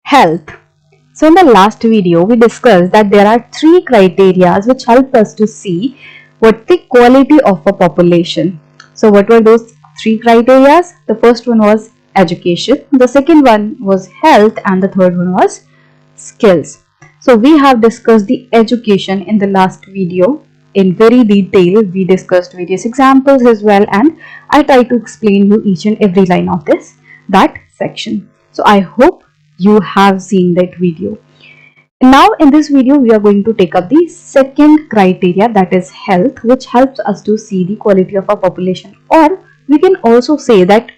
Health. So in the last video, we discussed that there are three criteria which help us to see what the quality of a population. So what were those three criteria? The first one was education, the second one was health, and the third one was skills. So we have discussed the education in the last video in very detail. We discussed various examples as well, and I try to explain you each and every line of that section. So I hope you have seen that video. Now in this video we are going to take up the second criteria, that is health, which helps us to see the quality of our population. Or we can also say that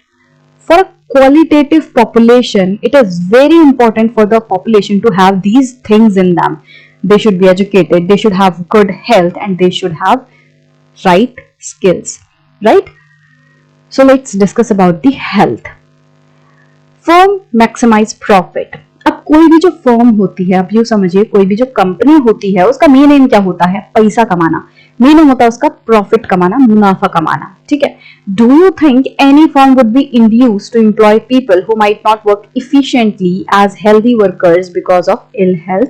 for a qualitative population, it is very important for the population to have these things in them. They should be educated, they should have good health, and they should have right skills, right? So let's discuss about the health. Firm maximise profit. अब कोई भी जो firm होती है, अब you समझिए, कोई भी जो कंपनी होती है उसका मेन एम क्या होता है? पैसा कमाना. मेन एम होता है उसका प्रॉफिट कमाना, मुनाफा कमाना. ठीक है. Do you think any firm would be induced to employ people who might not work efficiently as healthy workers because of ill health?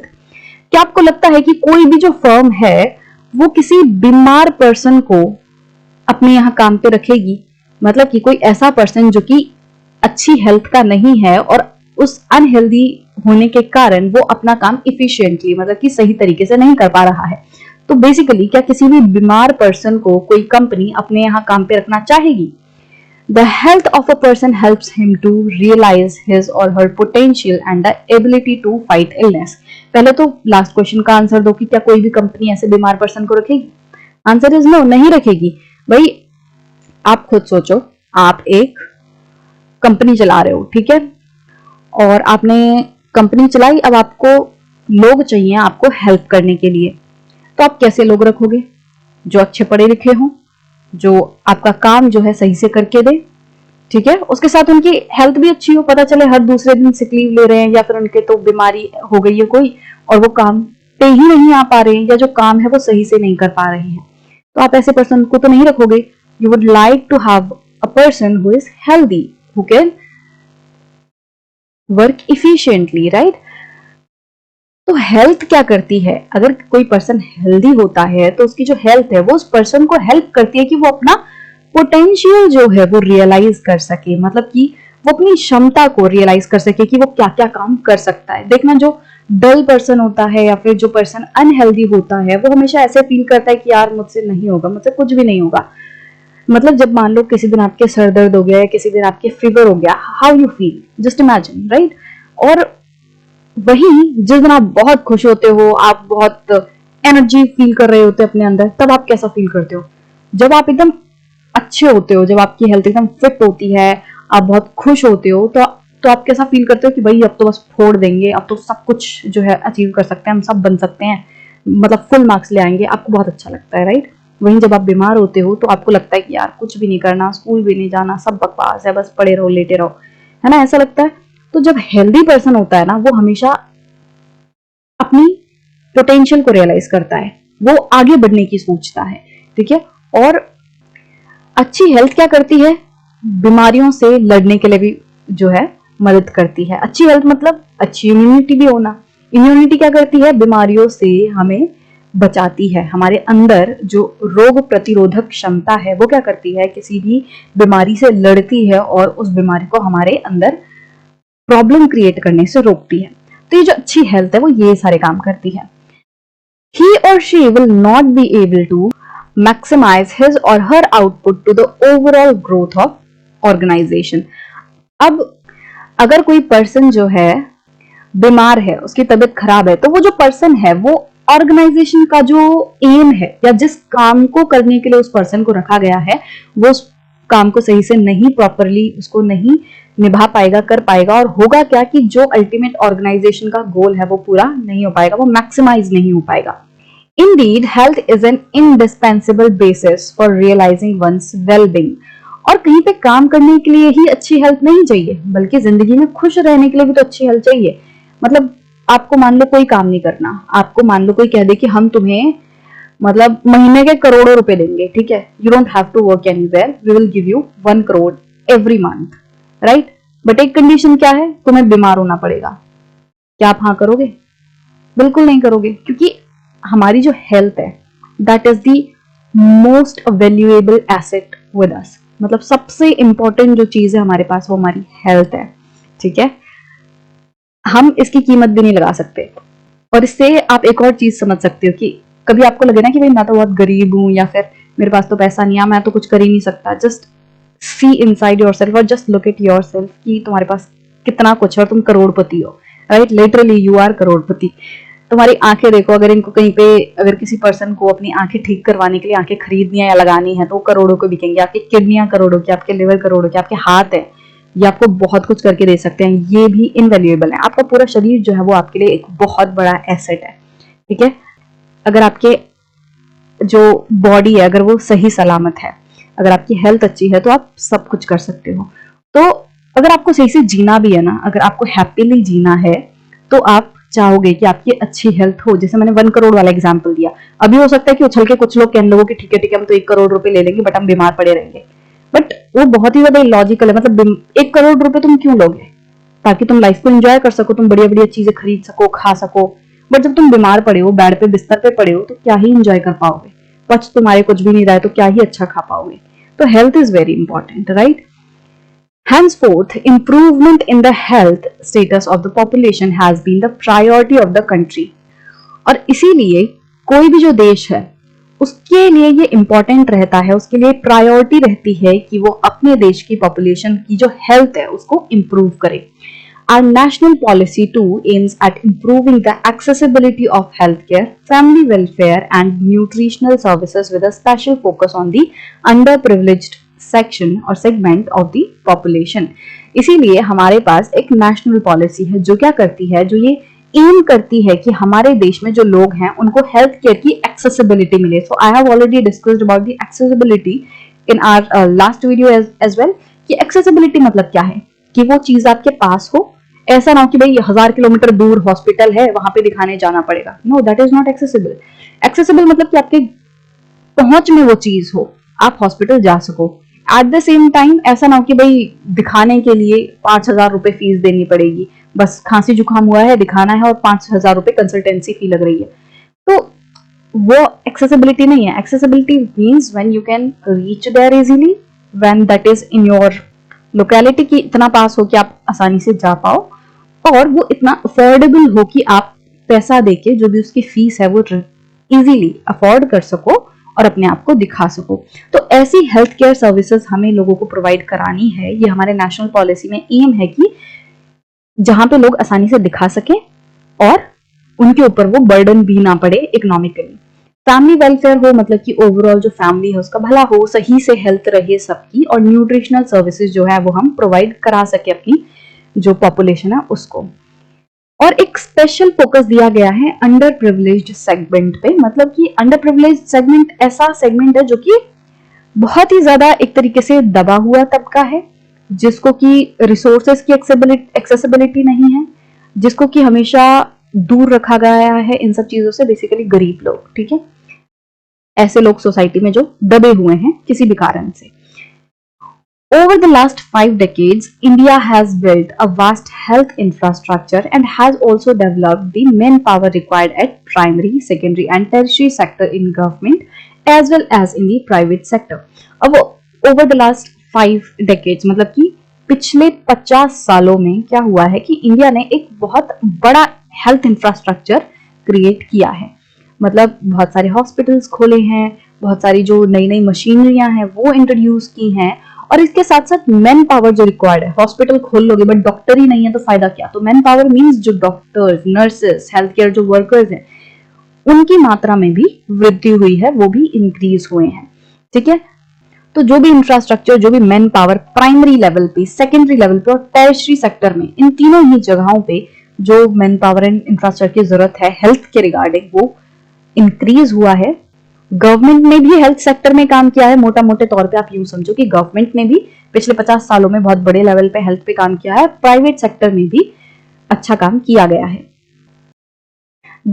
क्या आपको लगता है कि कोई भी जो फर्म है वो किसी बीमार पर्सन को अपने यहाँ काम पे रखेगी? मतलब कि कोई ऐसा पर्सन जो कि अच्छी हेल्थ का नहीं है और उस अनहेल्दी होने के कारण वो अपना काम इफिशिएंटली, मतलब कि सही तरीके से नहीं कर पा रहा है, तो बेसिकली क्या किसी भी बीमार पर्सन को कोई कंपनी अपने यहाँ काम पे रखना चाहेगी? The health of a person helps him to realize his और her potential and the ability to fight illness. पहले तो लास्ट क्वेश्चन का आंसर दो कि क्या कोई भी कंपनी ऐसे बीमार पर्सन को रखेगी? आंसर इज नो, नहीं रखेगी. भाई आप खुद सोचो, आप एक कंपनी चला रहे हो, ठीक है, और आपने कंपनी चलाई, अब आपको लोग चाहिए आपको हेल्प करने के लिए, तो आप कैसे लोग रखोगे? जो अच्छे पढ़े लिखे हों, जो आपका काम जो है सही से करके दे, ठीक है, उसके साथ उनकी हेल्थ भी अच्छी हो, पता चले हर दूसरे दिन सिक लीव ले रहे हैं या फिर उनके तो बीमारी हो गई है कोई और वो काम पे ही नहीं आ पा रहे हैं, या जो काम है वो सही से नहीं कर पा रहे हैं, तो आप ऐसे पर्सन को तो नहीं रखोगे. You would like to have a person who is healthy, who can work efficiently, right? तो हेल्थ क्या करती है? अगर कोई पर्सन हेल्दी होता है तो उसकी जो हेल्थ है वो उस पर्सन को हेल्प करती है कि वो अपना पोटेंशियल जो है वो रियलाइज कर सके, मतलब कि वो अपनी क्षमता को रियलाइज कर सके कि वो क्या क्या काम कर सकता है. देखना, जो डल पर्सन होता है या फिर जो पर्सन अनहेल्दी होता है वो हमेशा ऐसे फील करता है कि यार मुझसे नहीं होगा, मुझसे कुछ भी नहीं होगा. मतलब जब मान लो किसी दिन आपके सर दर्द हो गया या किसी दिन आपके फीवर हो गया, how you feel? Just imagine, right? और वही जिस दिन आप बहुत खुश होते हो, आप बहुत एनर्जी फील कर रहे होते अपने अंदर, तब आप कैसा फील करते हो? जब आप एकदम अच्छे होते हो, जब आपकी हेल्थ एकदम फिट होती है, आप बहुत खुश होते हो, तो आप कैसा फील करते हो कि भाई अब तो बस फोड़ देंगे, अब तो सब कुछ जो है अचीव कर सकते हैं, हम सब बन सकते हैं, मतलब फुल मार्क्स ले आएंगे. आपको बहुत अच्छा लगता है, राइट? वहीं जब आप बीमार होते हो तो आपको लगता है कि यार कुछ भी नहीं करना, स्कूल भी नहीं जाना, सब बकवास है, बस पड़े रहो, लेटे रहो, है ना? ऐसा लगता है. तो जब हेल्दी पर्सन होता है ना, वो हमेशा अपनी पोटेंशियल को रियलाइज करता है, वो आगे बढ़ने की सोचता है, ठीक है. और अच्छी हेल्थ क्या करती है? बीमारियों से लड़ने के लिए भी जो है मदद करती है. अच्छी हेल्थ मतलब अच्छी इम्यूनिटी भी होना. इम्यूनिटी क्या करती है? बीमारियों से हमें बचाती है. हमारे अंदर जो रोग प्रतिरोधक क्षमता है वो क्या करती है? किसी भी बीमारी से लड़ती है और उस बीमारी को हमारे अंदर प्रॉब्लम क्रिएट करने से रोकती है. तो ये जो अच्छी हेल्थ है वो ये सारे काम करती है. He or she will not be able to maximize his or her output to the overall growth of organization. अब अगर कोई पर्सन जो है बीमार है, उसकी तबीयत खराब है, तो वो जो पर्सन है वो ऑर्गेनाइजेशन का जो एम है या जिस काम को करने के लिए उस पर्सन को रखा गया है, वो उस काम को सही से नहीं, प्रॉपरली उसको नहीं निभा पाएगा, कर पाएगा, और होगा क्या कि जो अल्टीमेट ऑर्गेनाइजेशन का गोल है वो पूरा नहीं हो पाएगा, वो मैक्सिमाइज नहीं हो पाएगा. Indeed, health is an indispensable basis for realizing one's well-being. और कहीं पे काम करने के लिए ही अच्छी हेल्थ नहीं चाहिए, बल्कि जिंदगी में खुश रहने के लिए भी तो अच्छी हेल्थ चाहिए. मतलब आपको मान लो कोई काम नहीं करना, आपको मान लो कोई कह दे कि हम तुम्हें मतलब महीने के करोड़ों रुपए देंगे, ठीक है, you don't have to work anywhere, we will give you 1 crore every month, right? But एक कंडीशन क्या है? तुम्हें बीमार होना पड़ेगा. क्या आप हाँ करोगे? बिल्कुल नहीं करोगे, क्योंकि हमारी जो हेल्थ है that is the most valuable asset with us. मतलब सबसे इंपॉर्टेंट जो चीज है हमारे पास वो हमारी हेल्थ है, ठीक है। हम इसकी कीमत भी नहीं लगा सकते। और इससे आप एक और चीज समझ सकते हो कि कभी आपको लगे ना कि भाई मैं तो बहुत गरीब हूं, या फिर मेरे पास तो पैसा नहीं है, मैं तो कुछ कर ही नहीं सकता, जस्ट सी इनसाइड योरसेल्फ और जस्ट लुक एट योरसेल्फ कि तुम्हारे पास कितना कुछ है और तुम करोड़पति हो, राइट? लिटरली यू आर करोड़पति। तुम्हारी आंखें देखो, अगर इनको कहीं पे, अगर किसी पर्सन को अपनी आंखें ठीक करवाने के लिए आंखें खरीदनी है या लगानी है तो करोड़ों को बिकेंगे। आपकी किडनियां करोड़ों की, आपके लिवर करोड़ों के, आपके हाथ है, ये आपको बहुत कुछ करके दे सकते हैं, ये भी इनवैल्यूएबल है। आपका पूरा शरीर जो है वो आपके लिए एक बहुत बड़ा एसेट है, ठीक है। अगर आपके जो बॉडी है अगर वो सही सलामत है, अगर आपकी हेल्थ अच्छी है तो आप सब कुछ कर सकते हो। तो अगर आपको सही से जीना भी है ना, अगर आपको हैप्पीली जीना है तो आप चाहोगे कि आपकी अच्छी हेल्थ हो। जैसे मैंने 1 करोड़ वाला एग्जांपल दिया, अभी हो सकता है कि उछल के कुछ लोग कहने लोगों की ठीक है हम तो 1 करोड़ रुपए ले लेंगे बट हम बीमार पड़े रहेंगे, बट वो बहुत ही ज्यादा इलॉजिकल है। मतलब 1 करोड़ रुपए तुम क्यों लोगे? ताकि तुम लाइफ को एंजॉय कर सको, तुम बढ़िया बढ़िया चीजें खरीद सको, खा सको। बट जब तुम बीमार पड़े हो, बेड पे बिस्तर पे पड़े हो, तो क्या ही एंजॉय कर पाओगे? पच तुम्हारे कुछ भी नहीं रहा है तो क्या ही अच्छा खा पाओगे? तो health is very important, right? Henceforth, improvement in the health status of the population has been the priority of the country. और इसीलिए कोई भी जो देश है उसके लिए ये इंपॉर्टेंट रहता है, उसके लिए प्रायोरिटी रहती है कि वो अपने देश की पॉपुलेशन की जो हेल्थ है उसको इंप्रूव करे। Our national policy too aims at improving the accessibility of healthcare, family welfare, and nutritional services with a special focus on the underprivileged section और segment of the population। इसीलिए हमारे पास एक national policy है जो क्या करती है, जो ये एम करती है कि हमारे देश में जो लोग हैं उनको हेल्थ केयर की एक्सेसिबिलिटी मिले। So I have already discussed about the accessibility in our last video as well, कि एक्सेसिबिलिटी मतलब क्या है, कि वो चीज आपके पास हो। ऐसा ना हो कि भाई 1000 किलोमीटर दूर हॉस्पिटल है वहां पे दिखाने जाना पड़ेगा। No, that is not accessible. Accessible मतलब कि आपके पहुंच में वो चीज हो, आप हॉस्पिटल जा सको। एट द सेम टाइम ऐसा ना हो कि भाई दिखाने के लिए 5000 रुपए फीस देनी पड़ेगी, बस खांसी जुकाम हुआ है दिखाना है और 5000 रुपए कंसल्टेंसी फी लग रही है, तो वो एक्सेसिबिलिटी नहीं है। Accessibility means when you can reach there easily, when that is in your locality की इतना पास हो कि आप आसानी से जा पाओ, और वो इतना अफोर्डेबल हो कि आप पैसा देके जो भी उसकी फीस है वो इजीली अफोर्ड कर सको और अपने आप को दिखा सको। तो ऐसी हेल्थ केयर सर्विसेज हमें लोगों को प्रोवाइड करानी है। ये हमारे नेशनल पॉलिसी में एम है कि जहां पे लोग आसानी से दिखा सके और उनके ऊपर वो बर्डन भी ना पड़े इकोनॉमिकली। फैमिली वेलफेयर हो, मतलब कि ओवरऑल जो फैमिली है उसका भला हो, सही से हेल्थ रहे सबकी, और न्यूट्रिशनल सर्विसेज जो है वो हम प्रोवाइड करा सके अपनी जो पॉपुलेशन है उसको। और एक स्पेशल फोकस दिया गया है अंडर प्रिविलेज्ड सेगमेंट पे। मतलब कि अंडर प्रिविलेज्ड सेगमेंट ऐसा सेगमेंट है जो कि बहुत ही ज्यादा एक तरीके से दबा हुआ तबका है, जिसको कि रिसोर्सेज की एक्सेसिबिलिटी नहीं है, जिसको कि हमेशा दूर रखा गया है इन सब चीजों से। बेसिकली गरीब लोग, ठीक है, ऐसे लोग सोसाइटी में जो दबे हुए हैं किसी भी कारण से। Over the last 5 decades, India has built a vast health infrastructure and has also developed the manpower required at primary, secondary and tertiary sector in government as well as in the private sector. अब over the last 5 decades मतलब कि पिछले 50 सालों में क्या हुआ है कि इंडिया ने एक बहुत बड़ा हेल्थ इंफ्रास्ट्रक्चर क्रिएट किया है। मतलब बहुत सारे हॉस्पिटल्स खोले हैं, बहुत सारी जो नई नई मशीनरियां हैं वो इंट्रोड्यूस की हैं, और इसके साथ साथ मैन पावर जो रिक्वायर्ड है। हॉस्पिटल खोल लोगे बट डॉक्टर ही नहीं है तो फायदा क्या? तो मैन पावर मींस जो डॉक्टर्स, नर्सेस, हेल्थ केयर जो वर्कर्स हैं उनकी मात्रा में भी वृद्धि हुई है, वो भी इंक्रीज हुए हैं, ठीक है। तो जो भी इंफ्रास्ट्रक्चर, जो भी मैन पावर प्राइमरी लेवल पे, सेकेंडरी लेवल पे और टर्शियरी सेक्टर में, इन तीनों ही जगहों पे जो मैन पावर एंड इंफ्रास्ट्रक्चर की जरूरत है हेल्थ के रिगार्डिंग वो इंक्रीज हुआ है। गवर्नमेंट ने भी हेल्थ सेक्टर में काम किया है। मोटा मोटे तौर पे आप यूं समझो कि गवर्नमेंट ने भी पिछले 50 सालों में बहुत बड़े लेवल पे हेल्थ पे काम किया है। प्राइवेट सेक्टर में भी अच्छा काम किया गया है।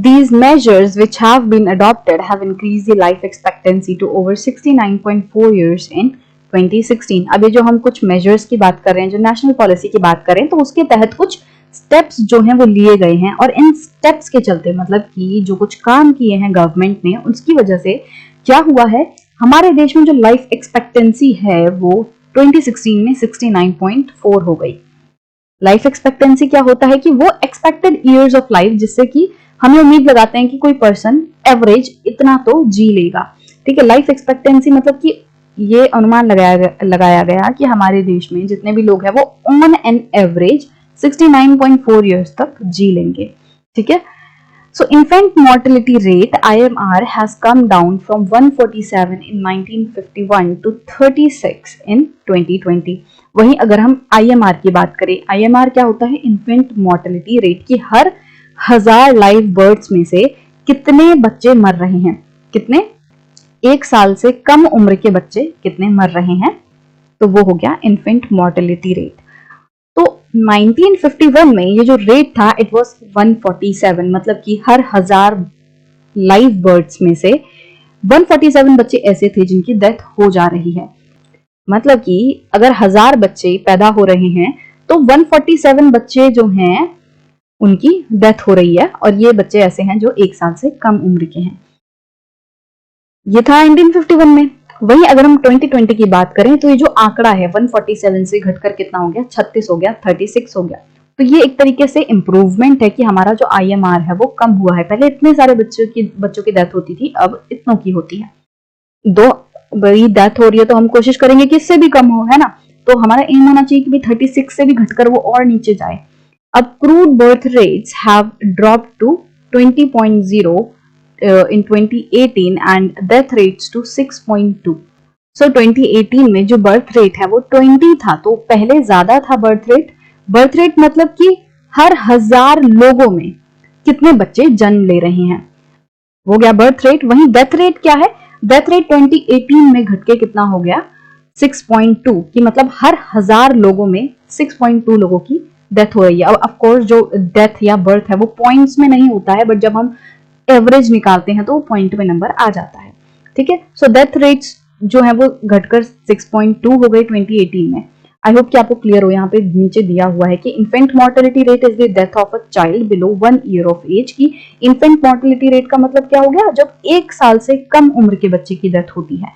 These measures which have been adopted have increased the life expectancy to over 69.4 years in 2016। अब ये जो हम कुछ मेजर्स की बात कर रहे हैं, जो नेशनल पॉलिसी की बात कर रहे हैं, तो उसके तहत कुछ स्टेप्स जो हैं वो लिए गए हैं, और इन स्टेप्स के चलते मतलब कि जो कुछ काम किए हैं गवर्नमेंट ने, उसकी वजह से क्या हुआ है, हमारे देश में जो लाइफ एक्सपेक्टेंसी है वो 2016 में 69.4 हो गई। लाइफ एक्सपेक्टेंसी क्या होता है कि वो एक्सपेक्टेड ईयर्स ऑफ लाइफ, जिससे कि हमें उम्मीद लगाते हैं कि कोई पर्सन एवरेज इतना तो जी लेगा। ठीक है, लाइफ एक्सपेक्टेंसी मतलब कि ये अनुमान लगाया गया कि हमारे देश में जितने भी लोग हैं वो ऑन एन एवरेज 69.4 ईयर्स तक जी लेंगे। ठीक है, so infant mortality rate IMR has come down from 147 in 1951 to 36 in 2020। वहीं अगर हम IMR की बात करें, IMR क्या होता है, इन्फेंट मोर्टेलिटी रेट, की हर 1000 लाइव बर्ड्स में से कितने बच्चे मर रहे हैं, कितने, 1 साल से कम उम्र के बच्चे कितने मर रहे हैं, तो वो हो गया इन्फेंट मोर्टेलिटी रेट। तो 1951 में ये जो रेट था इट वाज 147, मतलब कि हर 1000 लाइव बर्ड्स में से 147 बच्चे ऐसे थे जिनकी डेथ हो जा रही है। मतलब कि अगर 1000 बच्चे पैदा हो रहे हैं तो 147 बच्चे जो हैं उनकी डेथ हो रही है, और ये बच्चे ऐसे हैं जो 1 साल से कम उम्र के हैं। ये था 1951 में। वहीं अगर हम 2020 की बात करें तो ये जो आंकड़ा है 147 से घटकर कितना हो गया, 36 हो गया, 36 हो गया। तो ये एक तरीके से इंप्रूवमेंट है कि हमारा जो IMR है वो कम हुआ है। पहले इतने सारे बच्चों की डेथ होती थी, अब इतनों की होती है। दो बड़ी डेथ हो रही है तो हम कोशिश करेंगे कि इससे भी कम हो, है ना। तो हमारा एम होना चाहिए कि भी 36 से भी घटकर वो और नीचे जाए। अब crude birth rates have dropped to 20.0 in 2018 and death rates to 6.2। So 2018 में जो बर्थ रेट है वो 20 था, तो पहले ज्यादा था बर्थ रेट। बर्थ रेट मतलब कि हर 1000 लोगों में कितने बच्चे जन्म ले रहे हैं, वो गया बर्थ रेट। वहीं डेथ रेट क्या है, डेथ रेट 2018 में घट के कितना हो गया, 6.2, कि मतलब हर 1000 लोगों में 6.2 लोगों की डेथ हो रही है। अब ऑफ कोर्स जो डेथ या बर्थ है वो पॉइंट्स में नहीं होता है, बट जब हम एवरेज निकालते हैं तो वो पॉइंट में नंबर आ जाता है। ठीक है, सो डेथ रेट्स जो है वो घटकर 6.2 हो गई 2018 में। आई होप कि आपको क्लियर हो। यहाँ पे नीचे दिया हुआ है कि infant mortality rate is the death of a child below 1 year of age. की इन्फेंट मोर्टेलिटी रेट का मतलब क्या हो गया, जब 1 साल से कम उम्र के बच्चे की डेथ होती है।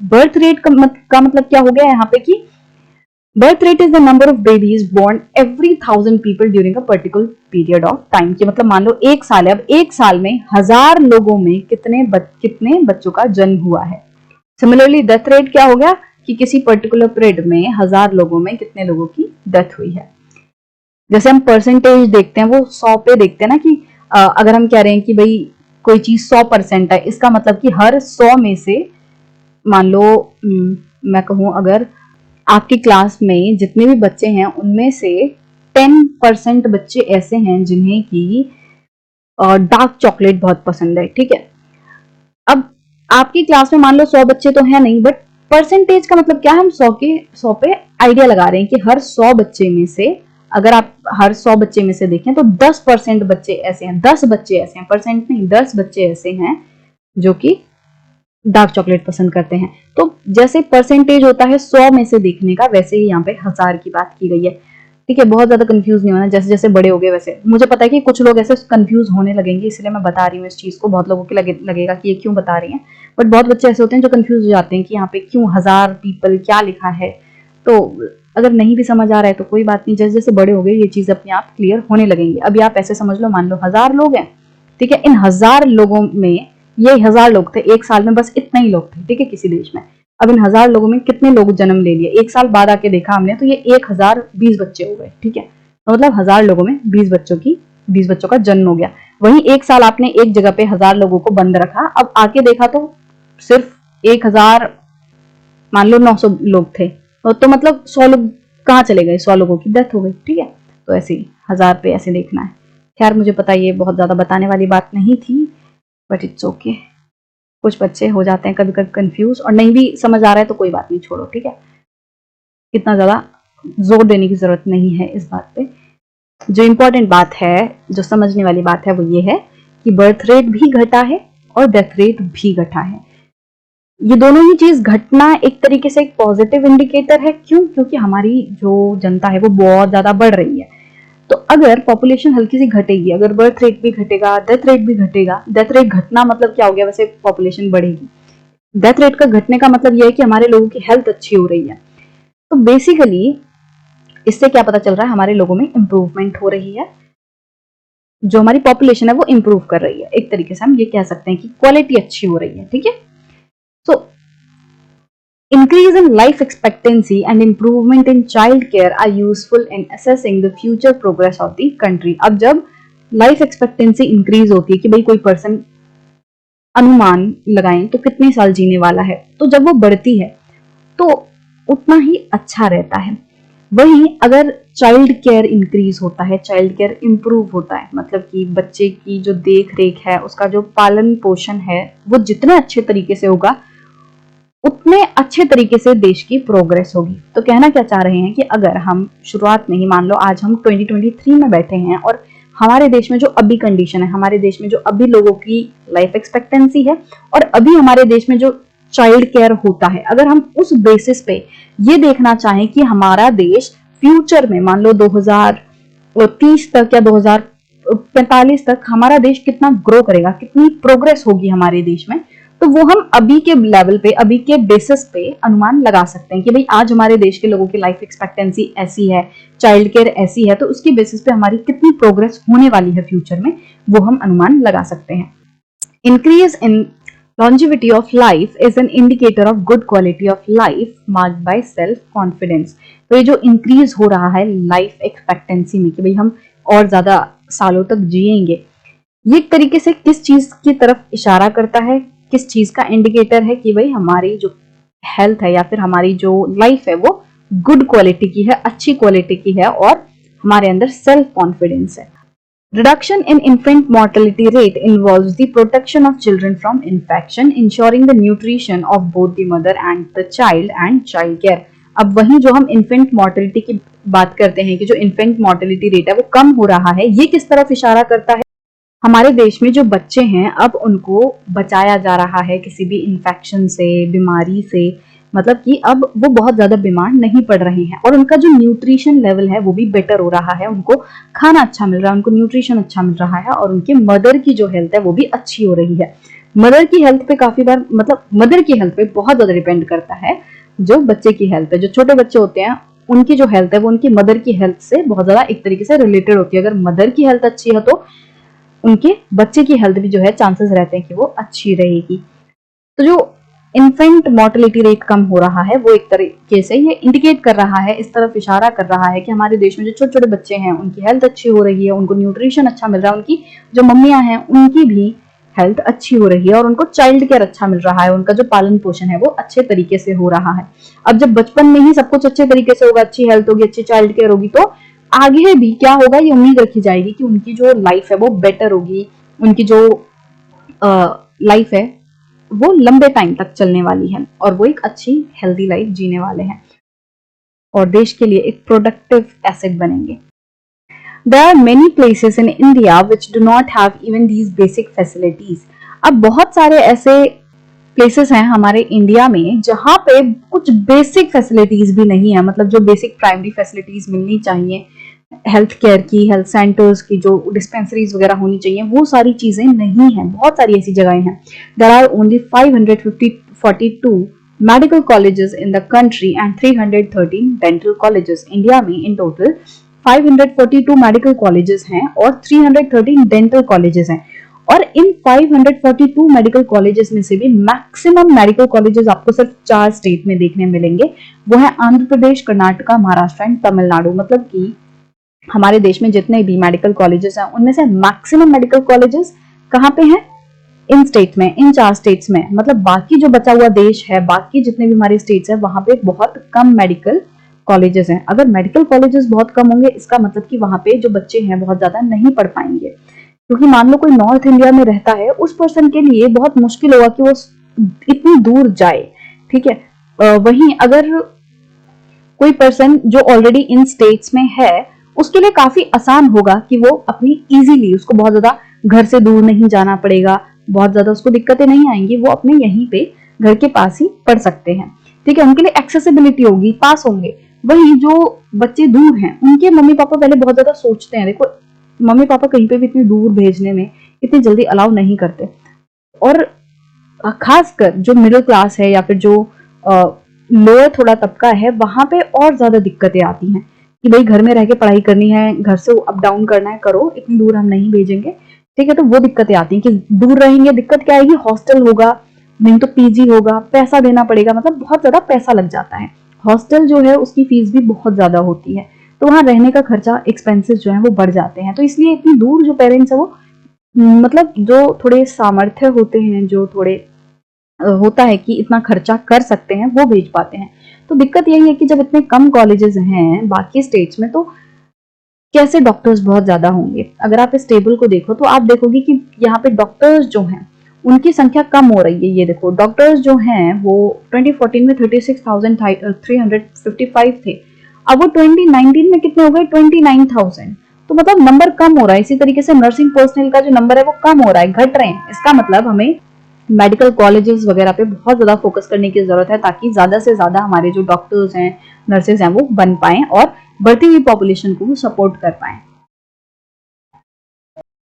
बर्थ रेट का मतलब क्या हो गया यहाँ पे कि birth rate is the number of babies born every 1000 people during a particular period of time. कि मतलब मान लो 1 साल है, अब 1 साल में 1000 लोगों में कितने बच्चों का जन्म हुआ है। सिमिलरली डेथ रेट क्या हो गया कि किसी पर्टिकुलर पीरियड में 1000 लोगों में कितने लोगों की डेथ हुई है। जैसे हम परसेंटेज देखते हैं वो 100 पे देखते हैं ना, कि अगर हम कह रहे हैं कि भाई कोई चीज 100% है, इसका मतलब कि हर 100 में से मान लो मैं कहूं अगर आपकी क्लास में जितने भी बच्चे हैं उनमें से 10% बच्चे ऐसे हैं जिन्हें की डार्क चॉकलेट बहुत पसंद है। ठीक है, अब आपकी क्लास में मान लो 100 बच्चे तो हैं नहीं, बट परसेंटेज का मतलब क्या है, हम 100 पे आइडिया लगा रहे हैं कि हर 100 बच्चे में से, अगर आप हर 100 बच्चे में से देखें तो 10% बच्चे ऐसे हैं, 10 बच्चे ऐसे हैं, परसेंट नहीं 10 बच्चे ऐसे हैं जो कि डार्क चॉकलेट पसंद करते हैं। तो जैसे परसेंटेज होता है 100 में से देखने का, वैसे ही यहाँ पे 1000 की बात की गई है। ठीक है, बहुत ज्यादा कंफ्यूज नहीं होना, जैसे जैसे बड़े हो गए वैसे। मुझे पता है कि कुछ लोग ऐसे कंफ्यूज होने लगेंगे, इसलिए मैं बता रही हूँ इस चीज को। बहुत लोगों को लगेगा कि ये क्यों बता रही हैं, बट बहुत बच्चे ऐसे होते हैं जो कंफ्यूज हो जाते हैं कि यहाँ पे क्यों 1000 पीपल क्या लिखा है। तो अगर नहीं भी समझ आ रहा है तो कोई बात नहीं, जैसे जैसे बड़े हो गए ये चीज अपने आप क्लियर होने लगेंगी। अभी आप ऐसे समझ लो, मान लो 1000 लोग हैं, ठीक है, इन 1000 लोगों में ये 1000 लोग थे, 1 साल में बस इतने ही लोग थे, ठीक है, किसी देश में। अब इन 1000 लोगों में कितने लोग जन्म ले लिए, 1 साल बाद आके देखा हमने तो ये 1020 बच्चे हो गए। ठीक है, तो मतलब 1000 लोगों में 20 बच्चों का जन्म हो गया। वहीं 1 साल आपने एक जगह पे 1000 लोगों को बंद रखा, अब आके देखा तो सिर्फ 1000 मान लो 900 लोग थे, तो मतलब 100 लोग कहाँ चले गए, 100 लोगों की डेथ हो गई। ठीक है, तो ऐसे ही 1000 पे ऐसे देखना है। खैर मुझे पता ये बहुत ज्यादा बताने वाली बात नहीं थी, बट इट्स ओके। कुछ बच्चे हो जाते हैं कभी कभी कंफ्यूज, और नहीं भी समझ आ रहा है तो कोई बात नहीं, छोड़ो। ठीक है, इतना ज्यादा जोर देने की जरूरत नहीं है इस बात पे। जो इंपॉर्टेंट बात है, जो समझने वाली बात है, वो ये है कि बर्थ रेट भी घटा है और डेथ रेट भी घटा है। ये दोनों ही चीज घटना एक तरीके से एक पॉजिटिव इंडिकेटर है। क्यों? क्योंकि हमारी जो जनता है वो बहुत ज्यादा बढ़ रही है। तो अगर पॉपुलेशन हल्की सी घटेगी, अगर बर्थ रेट भी घटेगा, डेथ रेट भी घटेगा, डेथ रेट घटना मतलब क्या हो गया, वैसे पॉपुलेशन बढ़ेगी, डेथ रेट का घटने का मतलब यह है कि हमारे लोगों की हेल्थ अच्छी हो रही है। तो बेसिकली इससे क्या पता चल रहा है, हमारे लोगों में इंप्रूवमेंट हो रही है, जो हमारी पॉपुलेशन है वो इंप्रूव कर रही है। एक तरीके से हम ये कह सकते हैं कि क्वालिटी अच्छी हो रही है, ठीक है। सो increase in life expectancy and improvement in child care are useful in assessing the future progress of the country। अब जब लाइफ एक्सपेक्टेंसी इंक्रीज होती है कि भाई कोई पर्सन अनुमान लगाएं तो कितने साल जीने वाला है, तो जब वो बढ़ती है तो उतना ही अच्छा रहता है। वहीं अगर चाइल्ड केयर इंक्रीज होता है, चाइल्ड केयर इंप्रूव होता है, मतलब कि बच्चे की जो देख रेख है, उसका जो पालन पोषण है, वो जितने अच्छे तरीके से होगा उतने अच्छे तरीके से देश की प्रोग्रेस होगी। तो कहना क्या चाह रहे हैं कि अगर हम शुरुआत में ही, मान लो आज हम 2023 में बैठे हैं और हमारे देश में जो अभी कंडीशन है, हमारे देश में जो अभी लोगों की लाइफ एक्सपेक्टेंसी है और अभी हमारे देश में जो चाइल्ड केयर होता है, अगर हम उस बेसिस पे ये देखना चाहें कि हमारा देश फ्यूचर में मान लो 2030 तक या 2045 तक हमारा देश कितना ग्रो करेगा, कितनी प्रोग्रेस होगी हमारे देश में, तो वो हम अभी के लेवल पे, अभी के बेसिस पे अनुमान लगा सकते हैं कि भाई आज हमारे देश के लोगों की लाइफ एक्सपेक्टेंसी ऐसी है, चाइल्ड केयर ऐसी है, तो उसकी बेसिस पे हमारी कितनी प्रोग्रेस होने वाली है फ्यूचर में, वो हम अनुमान लगा सकते हैं। Increase in longevity of life is an indicator of good quality of life marked by self confidence। तो ये जो इंक्रीज हो रहा है लाइफ एक्सपेक्टेंसी में कि भाई हम और ज्यादा सालों तक जिएंगे, ये एक तरीके से किस चीज की तरफ इशारा करता है, किस चीज का इंडिकेटर है कि भाई हमारी जो हेल्थ है या फिर हमारी जो लाइफ है वो गुड क्वालिटी की है, अच्छी क्वालिटी की है और हमारे अंदर सेल्फ कॉन्फिडेंस है। Reduction in infant mortality rate involves the protection of children from infection, ensuring the nutrition of both the mother and the child and child care। अब वहीं जो हम infant mortality की बात करते हैं कि जो infant mortality rate है वो कम हो रहा है, ये किस तरफ इशारा करता है, हमारे देश में जो बच्चे हैं अब उनको बचाया जा रहा है किसी भी इन्फेक्शन से, बीमारी से, मतलब कि अब वो बहुत ज्यादा बीमार नहीं पड़ रहे हैं और उनका जो न्यूट्रिशन लेवल है वो भी बेटर हो रहा है, उनको खाना अच्छा मिल रहा है, उनको न्यूट्रिशन अच्छा मिल रहा है और उनके मदर की जो हेल्थ है वो भी अच्छी हो रही है। मदर की हेल्थ पे काफी बार, मतलब मदर की हेल्थ पे बहुत ज्यादा डिपेंड करता है जो बच्चे की हेल्थ है। जो छोटे बच्चे होते हैं उनकी जो हेल्थ है वो उनकी मदर की हेल्थ से बहुत ज्यादा एक तरीके से रिलेटेड होती है। अगर मदर की हेल्थ अच्छी है तो उनके बच्चे की हेल्थ भी जो है चांसेस रहते हैं कि वो अच्छी रहेगी। तो जो इन्फेंट मोर्टेलिटी रेट कम हो रहा है वो एक तरीके से ये इंडिकेट कर रहा है, इस तरफ इशारा कर रहा है कि हमारे देश में जो छोटे छोटे बच्चे हैं उनकी हेल्थ अच्छी हो रही है, उनको न्यूट्रिशन अच्छा मिल रहा है, उनकी जो मम्मियां हैं उनकी भी हेल्थ अच्छी हो रही है और उनको चाइल्ड केयर अच्छा मिल रहा है, उनका जो पालन पोषण है वो अच्छे तरीके से हो रहा है। अब जब बचपन में ही सब कुछ अच्छे तरीके से होगा, अच्छी हेल्थ होगी, अच्छी चाइल्ड केयर होगी, तो आगे भी क्या होगा ये उम्मीद रखी जाएगी कि उनकी जो लाइफ है वो बेटर होगी, उनकी जो लाइफ है वो लंबे टाइम तक चलने वाली है और वो एक अच्छी हेल्दी लाइफ जीने वाले हैं और देश के लिए एक प्रोडक्टिव एसेट बनेंगे। There are many places in India which do not have even these basic facilities। अब बहुत सारे ऐसे प्लेसेस हैं हमारे इंडिया में जहां पे कुछ बेसिक फैसिलिटीज भी नहीं है, मतलब जो बेसिक प्राइमरी फैसिलिटीज मिलनी चाहिए हेल्थ केयर की, हेल्थ सेंटर्स की, जो डिस्पेंसरीज वगैरह होनी चाहिए, वो सारी चीजें नहीं है। बहुत सारी ऐसी जगहें हैं। There are only 542 medical colleges in the country and 313 dental colleges. India में इन टोटल 542 मेडिकल कॉलेजेस हैं और 313 डेंटल कॉलेजेस हैं और इन 542 मेडिकल कॉलेजेस में से भी मैक्सिमम मेडिकल कॉलेजेस आपको सिर्फ 4 स्टेट में देखने मिलेंगे, वो है आंध्र प्रदेश, कर्नाटका, महाराष्ट्र एंड तमिलनाडु। मतलब कि हमारे देश में जितने भी मेडिकल कॉलेजेस हैं उनमें से मैक्सिमम मेडिकल कॉलेजेस कहाँ पे हैं, इन स्टेट में, इन 4 स्टेट्स में। मतलब बाकी जो बचा हुआ देश है, बाकी जितने भी हमारे स्टेट्स हैं वहां पे बहुत कम मेडिकल कॉलेजेस हैं। अगर मेडिकल कॉलेजेस बहुत कम होंगे इसका मतलब कि वहां पे जो बच्चे हैं बहुत ज्यादा नहीं पढ़ पाएंगे, क्योंकि मान लो कोई नॉर्थ इंडिया में रहता है, उस पर्सन के लिए बहुत मुश्किल होगा कि वो इतनी दूर जाए, ठीक है। वहीं अगर कोई पर्सन जो ऑलरेडी इन स्टेट्स में है उसके लिए काफी आसान होगा कि वो अपनी इजीली, उसको बहुत ज्यादा घर से दूर नहीं जाना पड़ेगा, बहुत ज्यादा उसको दिक्कतें नहीं आएंगी, वो अपने यहीं पे घर के पास ही पढ़ सकते हैं, ठीक है। उनके लिए एक्सेसिबिलिटी होगी, पास होंगे। वही जो बच्चे दूर हैं उनके मम्मी पापा पहले बहुत ज्यादा सोचते हैं। देखो मम्मी पापा कहीं पे भी इतनी दूर भेजने में इतनी जल्दी अलाउ नहीं करते, और खासकर जो मिडिल क्लास है या फिर जो लोअर थोड़ा तबका है वहां पे और ज्यादा दिक्कतें आती हैं कि भाई घर में रह के पढ़ाई करनी है, घर से अप डाउन करना है, करो, इतनी दूर हम नहीं भेजेंगे। ठीक है, तो वो दिक्कतें आती हैं कि दूर रहेंगे, दिक्कत क्या आएगी, हॉस्टल होगा, नहीं तो पीजी होगा, पैसा देना पड़ेगा, मतलब बहुत ज्यादा पैसा लग जाता है। हॉस्टल जो है उसकी फीस भी बहुत ज्यादा होती है, तो वहां रहने का खर्चा, एक्सपेंसेस जो है वो बढ़ जाते हैं। तो इसलिए इतनी दूर जो पेरेंट्स है वो मतलब जो थोड़े सामर्थ्य होते हैं, जो थोड़े होता है कि इतना खर्चा कर सकते हैं, वो भेज पाते हैं। तो दिक्कत यही है कि जब इतने कम कॉलेजेस हैं बाकी स्टेट्स में, तो कैसे डॉक्टर्स बहुत ज्यादा होंगे। अगर आप इस टेबल को देखो तो आप देखोगे कि यहाँ पे डॉक्टर्स जो हैं उनकी संख्या कम हो रही है। ये देखो डॉक्टर्स जो हैं वो 2014 में 36,355 थे, अब वो 2019 में कितने हो गए, 29,000। तो मतलब नंबर कम हो रहा है। इसी तरीके से नर्सिंग पर्सनल का जो नंबर है वो कम हो रहा है, घट रहे हैं। इसका मतलब हमें मेडिकल कॉलेजेस वगैरह पे बहुत ज्यादा फोकस करने की जरूरत है, ताकि ज्यादा से ज्यादा हमारे जो डॉक्टर्स हैं, नर्सेज हैं, वो बन पाएं और बढ़ती हुई पॉपुलेशन को सपोर्ट कर पाएं।